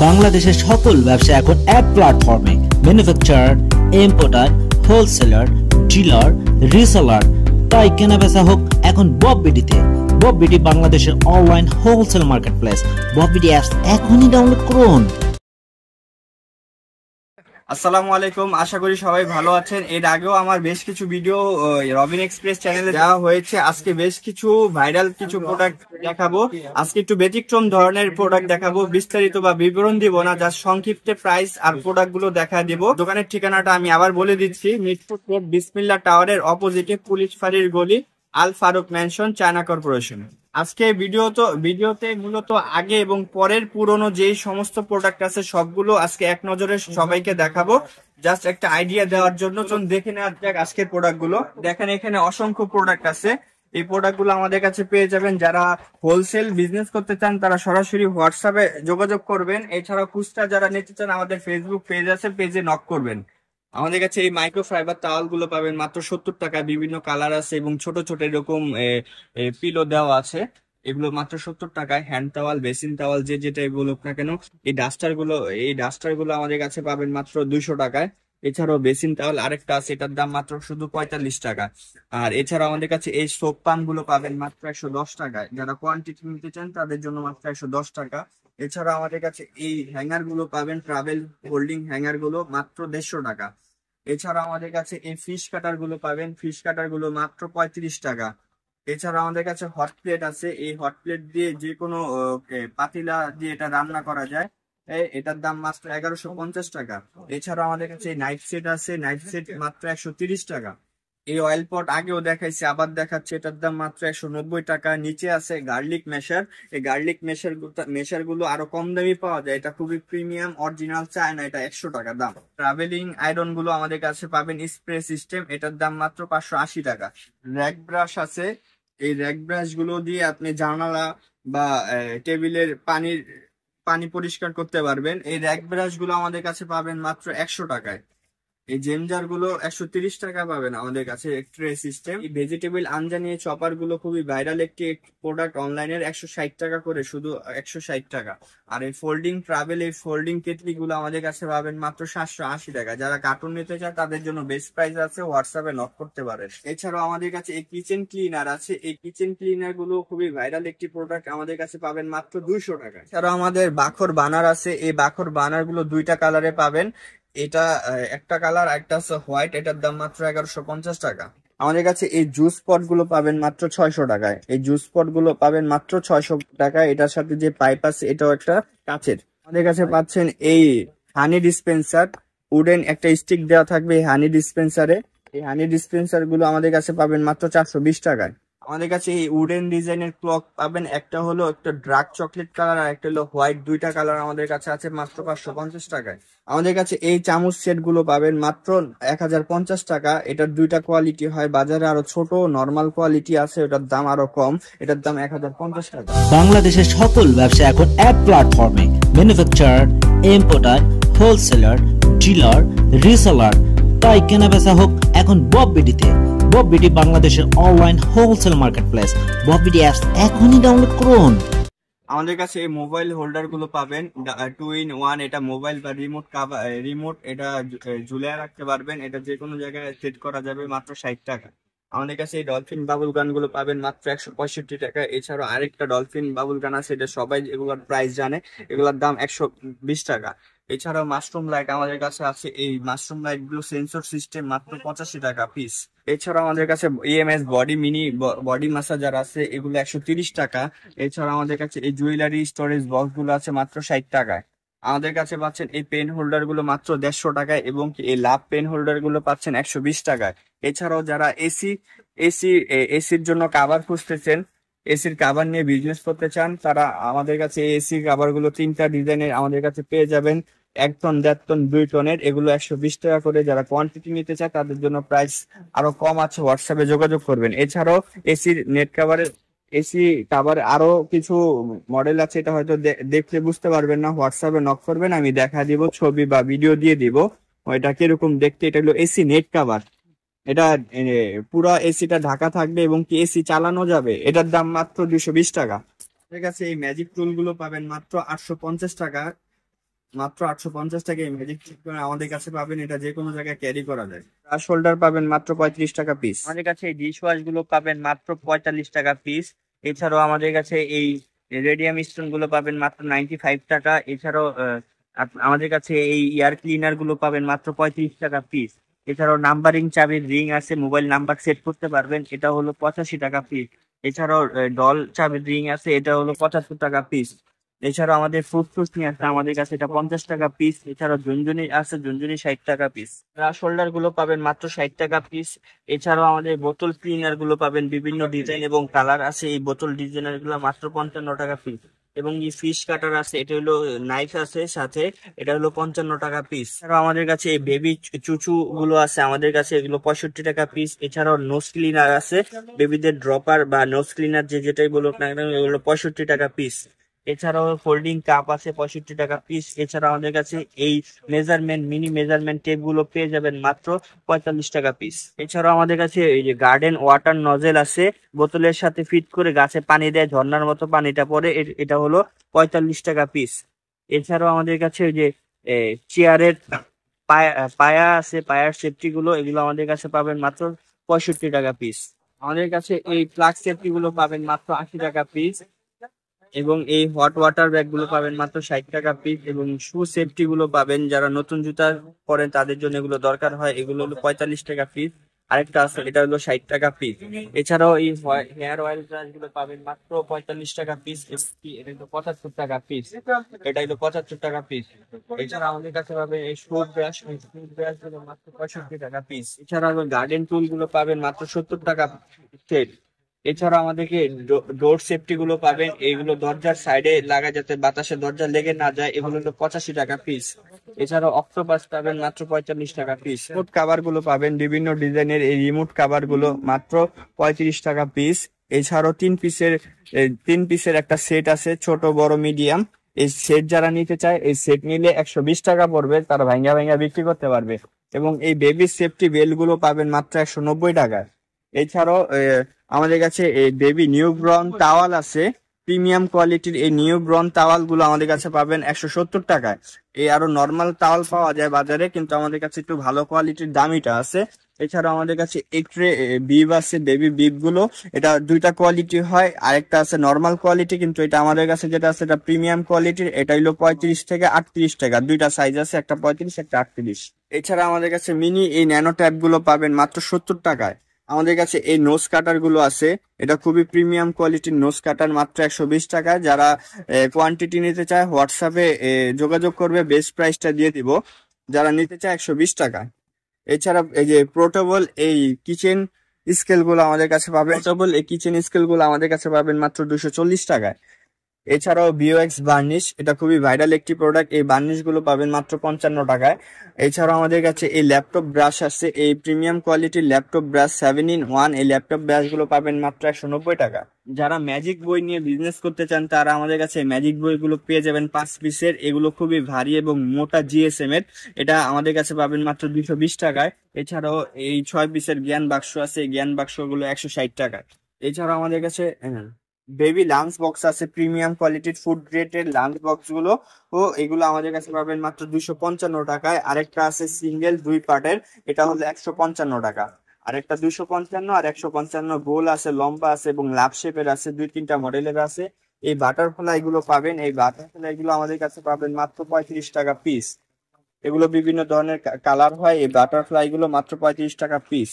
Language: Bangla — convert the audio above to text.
বাংলাদেশের সকল ব্যবসা এখন এক প্ল্যাটফর্মে। Manufacturer, importer, wholesaler, dealer, reseller, তাই কেনা বেচা হোক এখন বব বিডিতে। বব বিডি বাংলাদেশের online wholesale marketplace. Bob BD apps এখনই ডাউনলোড করুন। আসসালামু আলাইকুম, আশা করি সবাই ভালো আছেন। এর আগেও আমার বেশ কিছু ভিডিও রবিন এক্সপ্রেস চ্যানেলে দেওয়া হয়েছে। আজকে বেশ কিছু ভাইরাল কিছু প্রোডাক্ট দেখাবো। আজকে একটু ব্যতিক্রম ধরনের প্রোডাক্ট দেখাবো, বিস্তারিত বা বিবরণ দিব না, যা সংক্ষিপ্তে প্রাইস আর প্রোডাক্ট গুলো দেখা দিব। দোকানের ঠিকানাটা আমি আবার বলে দিচ্ছি, মিরপুর রোড বিসমিল্লাহ টাওয়ারের অপোজিটে পুলিশ ফাঁড়ির গলি, Al Faruk mansion, China corporation. আজকে ভিডিওতে মূলত আগে এবং পরের পুরনো যেই সমস্ত প্রোডাক্ট আছে সবগুলো আজকে এক নজরে সবাইকে দেখাবো, জাস্ট একটা আইডিয়া দেওয়ার জন্য। দেখে নেওয়া যাক আজকের প্রোডাক্ট গুলো। দেখেন এখানে অসংখ্য প্রোডাক্ট আছে। এই প্রোডাক্ট গুলো আমাদের কাছে পেয়ে যাবেন। যারা হোলসেল বিজনেস করতে চান তারা সরাসরি হোয়াটসঅ্যাপে যোগাযোগ করবেন। এছাড়া খুচরা যারা নিতে চান আমাদের ফেসবুক পেজ আছে, পেজে নক করবেন। আমাদের কাছে এই মাইক্রো ফাইবার টাওয়াল গুলো পাবেন মাত্র 70 টাকা। বিভিন্ন কালার আছে এবং ছোট ছোট এরকম পিলো দেওয়া আছে। এগুলো মাত্র 70 টাকায়। হ্যান্ড টাওয়াল, বেসিন টাওয়াল, যে যেটা বলুক না কেন। এই ডাস্টার গুলো আমাদের কাছে পাবেন মাত্র 200 টাকায়। এছাড়াও বেসিন টাওয়াল আরেকটা আছে, এটার দাম মাত্র শুধু 45 টাকা। আর এছাড়াও আমাদের কাছে এই সোপ পান গুলো পাবেন মাত্র 110 টাকায়। যারা কোয়ান্টিটি নিতে চান তাদের জন্য মাত্র 110 টাকা। এছাড়া আমাদের কাছে এই হ্যাঙ্গার গুলো পাবেন, ট্রাভেল হোল্ডিং হ্যাঙ্গার গুলো মাত্র 150 টাকা। এছাড়া আমাদের কাছে এই ফিশ কাটার গুলো পাবেন, ফিশ কাটার গুলো মাত্র 35 টাকা। এছাড়া আমাদের কাছে হট প্লেট আছে। এই হট প্লেট দিয়ে যে কোনো পাতিলা দিয়ে এটা রান্না করা যায়। এটার দাম মাত্র 1150 টাকা। এছাড়া আমাদের কাছে নাইফ সেট আছে, নাইফ সেট মাত্র 130 টাকা। এই অয়েল পট আগেও দেখাইছে, আবার দেখাচ্ছে, এটার দাম মাত্র 190 টাকা। নিচে আছে গার্লিক মেশার। এই গার্লিক মেশার গুলো আরো কম দামি পাওয়া যায়। এটা খুবই প্রিমিয়াম অরিজিনাল চায়না, এটা 100 টাকা দাম। ট্রাভেলিং আয়রন গুলো আমাদের কাছে পাবেন স্প্রে সিস্টেম, এটার দাম মাত্র 580 টাকা। র্যাক ব্রাশ আছে। এই র্যাক ব্রাশ গুলো দিয়ে আপনি জানালা বা টেবিলের পানি পরিষ্কার করতে পারবেন। এই র্যাক ব্রাশ গুলো আমাদের কাছে পাবেন মাত্র 100 টাকায়। এই জেমজার গুলো 130 টাকা পাবেন আমাদের কাছে। Tray system. এই ভেজিটেবল আনজানি চপার গুলো খুবই ভাইরাল একটি প্রোডাক্ট, অনলাইনের 160 টাকা করে, শুধু 160 টাকা। আর এই ফোল্ডিং ট্রাভেল, এই ফোল্ডিং কেটলি গুলো আমাদের কাছে পাবেন মাত্র 780 টাকা। যারা কার্টুন নিতে চায় তাদের জন্য বেস্ট প্রাইস আছে, হোয়াটসঅ্যাপে নক করতে পারেন। এছাড়াও আমাদের কাছে এই কিচেন ক্লিনার আছে। এই কিচেন ক্লিনার গুলো খুবই ভাইরাল একটি প্রোডাক্ট, আমাদের কাছে পাবেন মাত্র 200 টাকা। এছাড়াও আমাদের বাখর বানার আছে। এই বাখর বানার গুলো দুইটা কালারে পাবেন। এটা একটা কালার, একটা আছে হোয়াইট। এটার দাম মাত্র 1150 টাকা। আমাদের কাছে এই জুস পট গুলো পাবেন মাত্র 600 টাকায়। এই জুস পট গুলো পাবেন মাত্র 600 টাকায়। এটার সাথে যে পাইপ আছে এটাও একটা কাচের। আমাদের কাছে পাচ্ছেন এই হানি ডিসপেন্সার, উডেন একটা স্টিক দেওয়া থাকবে এই হানি ডিসপেন্সারে। এই হানি ডিসপেন্সার গুলো আমাদের কাছে পাবেন মাত্র 420 টাকায়। আমাদের কাছে এই উডেন ডিজাইনের ক্লক পাবেন, একটা হলো একটা ডার্ক চকলেট কালার আর একটা হলো হোয়াইট। দুইটা কালার আমাদের কাছে আছে মাত্র 550 টাকায়। আমাদের কাছে এই চামচ সেট গুলো পাবেন মাত্র 1050 টাকা। এটার দুইটা কোয়ালিটি হয়, বাজারে আরো ছোট নরমাল কোয়ালিটি আছে, ওটার দাম আরো কম। এটার দাম 1050 টাকা। বাংলাদেশের সকল ব্যবসা এখন এক প্ল্যাটফর্মে। Manufacturer, importer, wholesaler, dealer, reseller, তাই কেনা বেচা হোক এখন বব বিডিতে। বব বিডি বাংলাদেশের online wholesale marketplace. Bob BD apps এখনই ডাউনলোড করুন। আমাদের কাছে এই মোবাইল হোল্ডার গুলো পাবেন 2-in-1। এটা মোবাইল বা রিমোট এটা ঝুলিয়ে রাখতে পারবেন। এটা যে কোনো জায়গায় সেট করা যাবে মাত্র 60 টাকা। আমাদের কাছে এই ডলফিন বাবুল গান গুলো পাবেন মাত্র 165 টাকা। এছাড়াও আরেকটা ডলফিন বাবুল গান আছে, এটা সবাই এগুলোর প্রাইস জানে, এগুলোর দাম 120 টাকা। এছাড়াও মাশরুম লাইট আমাদের কাছে আছে। এই মাশরুম লাইট গুলো সেন্সর সিস্টেম, মাত্র 85 টাকা পিস। এছাড়াও আমাদের কাছে EMS body mini body massager আছে, এগুলো 130 টাকা। এছাড়া আমাদের কাছে এই জুয়েলারি স্টোরেজ বক্স গুলো আছে মাত্র 60 টাকায়। আমাদের কাছে পাচ্ছেন এই পেন হোল্ডার গুলো মাত্র 150 টাকায় এবং এই লাভ পেন হোল্ডার গুলো পাচ্ছেন 120 টাকায়। এছাড়াও যারা এসির জন্য কাভার খুঁজতেছেন, এসির কাভার নিয়ে বিজনেস করতে চান, তারা আমাদের কাছে এসি কাভার গুলো 3টা ডিজাইনের আমাদের কাছে পেয়ে যাবেন। 1 টন, 1.5 টন, 2 টনের, এগুলো 120 টাকা করে। যারা কোয়ান্টিটি নিতে চায় তাদের জন্য প্রাইস আরো কম আছে, হোয়াটসঅ্যাপে যোগাযোগ করবেন। এছাড়াও এসির নেট কাভারের এসি কাভার আরো কিছু মডেল আছে, এটা হয়তো দেখলে বুঝতে পারবেন না, হোয়াটসঅ্যাপে নক করবেন, আমি দেখা দিব, ছবি বা ভিডিও দিয়ে দিব ওইটা কিরকম দেখতে। এটা হলো এসি নেট কাভার। এটা পুরো এসিটা ঢাকা থাকবে এবং কি এসি চালানো যাবে। এটার দাম মাত্র 220 টাকা। ঠিক আছে। এই ম্যাজিক টুল গুলো পাবেন মাত্র 850 টাকা। মাত্র 850 টাকায় ম্যাজিক চিকন আমাদের কাছে পাবেন। এটা যে কোনো জায়গায় ক্যারি করা যায়। ব্রাশ হোল্ডার পাবেন মাত্র 35 টাকা পিস। আমাদের কাছে এই ডিশ ওয়াশ গুলো পাবেন মাত্র 45 টাকা পিস। এছাড়াও আমাদের কাছে এই রেডিয়াম স্টোন গুলো পাবেন মাত্র 95 টাকা। এছাড়াও আমাদের কাছে এই এয়ার ক্লিনার গুলো পাবেন মাত্র 35 টাকা পিস। এছাড়াও নাম্বারিং চাবির রিং আছে, মোবাইল নাম্বার সেট করতে পারবেন, এটা হলো 85 টাকা পিস। এছাড়াও ডল চাবির রিং আছে, এটা হলো 75 টাকা পিস। এছাড়াও আমাদের ফ্রুট নিয়ে আছে আমাদের কাছে, এটা 50 টাকা পিস। এছাড়াও ঝুনঝুনি আছে, ঝুনঝুনি 60 টাকা পিস। ব্রাশ হোল্ডার গুলো পাবেন মাত্র 60 টাকা পিস। এছাড়াও আমাদের বোতল ক্লিনার গুলো পাবেন বিভিন্ন ডিজাইন এবং কালার আছে, এই বোতল ডিজাইনার গুলো মাত্র 55 টাকা পিস। এবং এই ফিশ কাটার আছে, এটা হলো নাইফ আছে সাথে, এটা হলো 55 টাকা পিস। এছাড়াও আমাদের কাছে এই বেবি চুচু গুলো আছে আমাদের কাছে, এগুলো 65 টাকা পিস। এছাড়াও নোজ ক্লিনার আছে, বেবিদের ড্রপার বা নোজ ক্লিনার যেটাই বলুক না কেন, এগুলো 65 টাকা পিস। এছাড়াও ফোল্ডিং কাপ আছে 65 টাকা পিস। এছাড়াও আমাদের কাছে এই মিনি মেজারমেন্ট টেপ গুলো পেয়ে যাবেন মাত্র 45 টাকা পিস। এছাড়াও আমাদের কাছে এই যে গার্ডেন ওয়াটার নজেল আছে, বোতলের সাথে ফিট করে গাছে পানি দেয়, ঝর্ণার মতো পানিটা পড়ে, এটা হলো 45 টাকা পিস। এছাড়াও আমাদের কাছে ওই যে চেয়ারের পায়া আছে, পায়ার সেফটি গুলো, এগুলো আমাদের কাছে পাবেন মাত্র 65 টাকা পিস। আমাদের কাছে এই প্লাগ সেফটি গুলো পাবেন মাত্র 80 টাকা পিস। এবং এই হট ওয়াটার ব্যাগ গুলো পাবেন মাত্র 60 টাকা পিস। এবং শু সেফটি গুলো পাবেন, যারা নতুন জুতা পরেন তাদের জন্য এগুলো দরকার হয়, এগুলো হলো 45 টাকা পিস। আরেকটা আছে, এটা হলো 60 টাকা পিস। এছাড়াও এই হেয়ার অয়েল ব্রাশ গুলো পাবেন মাত্র 45 টাকা পিস। এটা হলো 75 টাকা পিস। এটা হলো 75 টাকা পিস। এছাড়া আমাদের কাছে পাবেন এই স্ট্রোক ব্রাশ, গুলো মাত্র 65 টাকা পিস। এছাড়া গার্ডেন টুল গুলো পাবেন মাত্র 70 টাকা সেট। এছাড়া আমাদেরকে ডোর সেফটি গুলো পাবেন, এইগুলো দরজার সাইডে লাগা যাতে বাতাসে দরজা লেগে না যায়, এগুলো হলো 85 টাকা পিস। এছাড়াও অক্টোপাস পাবেন মাত্র 45 টাকা পিস। রিমোট কাভার গুলো পাবেন বিভিন্ন ডিজাইনের, এই রিমোট কাভার গুলো মাত্র 35 টাকা পিস। এছাড়াও 3 পিসের একটা সেট আছে, ছোট বড় মিডিয়াম। এই সেট যারা নিতে চায়, এই সেট নিলে 120 টাকা পড়বে, তারা ভাঙ্গা ভাঙ্গা বিক্রি করতে পারবে। এবং এই বেবি সেফটি বেল গুলো পাবেন মাত্র 190 টাকায়। এছাড়াও আমাদের কাছে এই বেবি নিউ ব্রন টাওয়াল আছে, প্রিমিয়াম কোয়ালিটির এই নিউ ব্রন টাওয়াল গুলো আমাদের কাছে পাবেন 170 টাকায়। এই আরো নর্মাল টাওয়াল পাওয়া যায় বাজারে, কিন্তু আমাদের কাছে একটু ভালো কোয়ালিটির দামিটা আছে। এছাড়াও আমাদের কাছে এক্সরে বিব আছে, বেবি বিব গুলো, এটা দুইটা কোয়ালিটি হয়, আরেকটা আছে নর্মাল কোয়ালিটি, কিন্তু এটা আমাদের কাছে যেটা আছে এটা প্রিমিয়াম কোয়ালিটির, এটা হলো 35 থেকে 38 টাকা। দুইটা সাইজ আছে, একটা 35 একটা 38। এছাড়া আমাদের কাছে মিনি এই ন্যানো ট্যাব গুলো পাবেন মাত্র 70 টাকায়। আমাদের কাছে এই নোজ কাটার গুলো আছে, এটা খুবই প্রিমিয়াম কোয়ালিটির নোজ কাটার, মাত্র 120 টাকায়। যারা কোয়ান্টিটি নিতে চায় হোয়াটসঅ্যাপে যোগাযোগ করবে, বেস্ট প্রাইসটা দিয়ে দিব। যারা নিতে চায় 120 টাকায়। এছাড়া এই যে পোর্টেবল এই কিচেন স্কেল গুলো আমাদের কাছে পাবেন, পোর্টেবল এই কিচেন স্কেল গুলো আমাদের কাছে পাবেন মাত্র 240 টাকায়। এছাড়াও বিওএক্স বার্নিশ, এটা খুবই ভাইরাল একটি প্রোডাক্ট, এই বার্নিশ গুলো পাবেন মাত্র 55 টাকায়। এছাড়াও আমাদের কাছে এই ল্যাপটপ ব্রাশ আছে, এই প্রিমিয়াম কোয়ালিটির ল্যাপটপ ব্রাশ 7-in-1, এই ল্যাপটপ ব্রাশ গুলো পাবেন মাত্র 190 টাকা। যারা ম্যাজিক বই নিয়ে বিজনেস করতে চান, তারা আমাদের কাছে ম্যাজিক বইগুলো পেয়ে যাবেন 5 পিসের, এগুলো খুবই ভারী এবং মোটা জিএসএম এর, এটা আমাদের কাছে পাবেন মাত্র 220 টাকায়। এছাড়াও এই 6 পিসের জ্ঞান বাক্স আছে, এই জ্ঞান বাক্স গুলো 160 টাকায়। এছাড়াও আমাদের কাছে বেবি লাঞ্চ বক্স আছে, প্রিমিয়াম কোয়ালিটির ফুড গ্রেডের লাঞ্চ বক্স গুলো, ও এগুলো আমাদের কাছে পাবেন মাত্র 255 টাকায়। আরেকটা আছে সিঙ্গেল 2 পার্টের, এটা হলো 155 টাকা। আরেকটা 255 আর 155, গোল আছে, লম্বা আছে এবং লাভ শেপের আছে, 2-3টা মডেলের আছে। এই বাটারফ্লাই গুলো পাবেন, এই বাটারফ্লাই গুলো আমাদের কাছে পাবেন মাত্র 35 টাকা পিস। এগুলো বিভিন্ন ধরনের কালার হয়, এই বাটারফ্লাই গুলো মাত্র 35 টাকা পিস।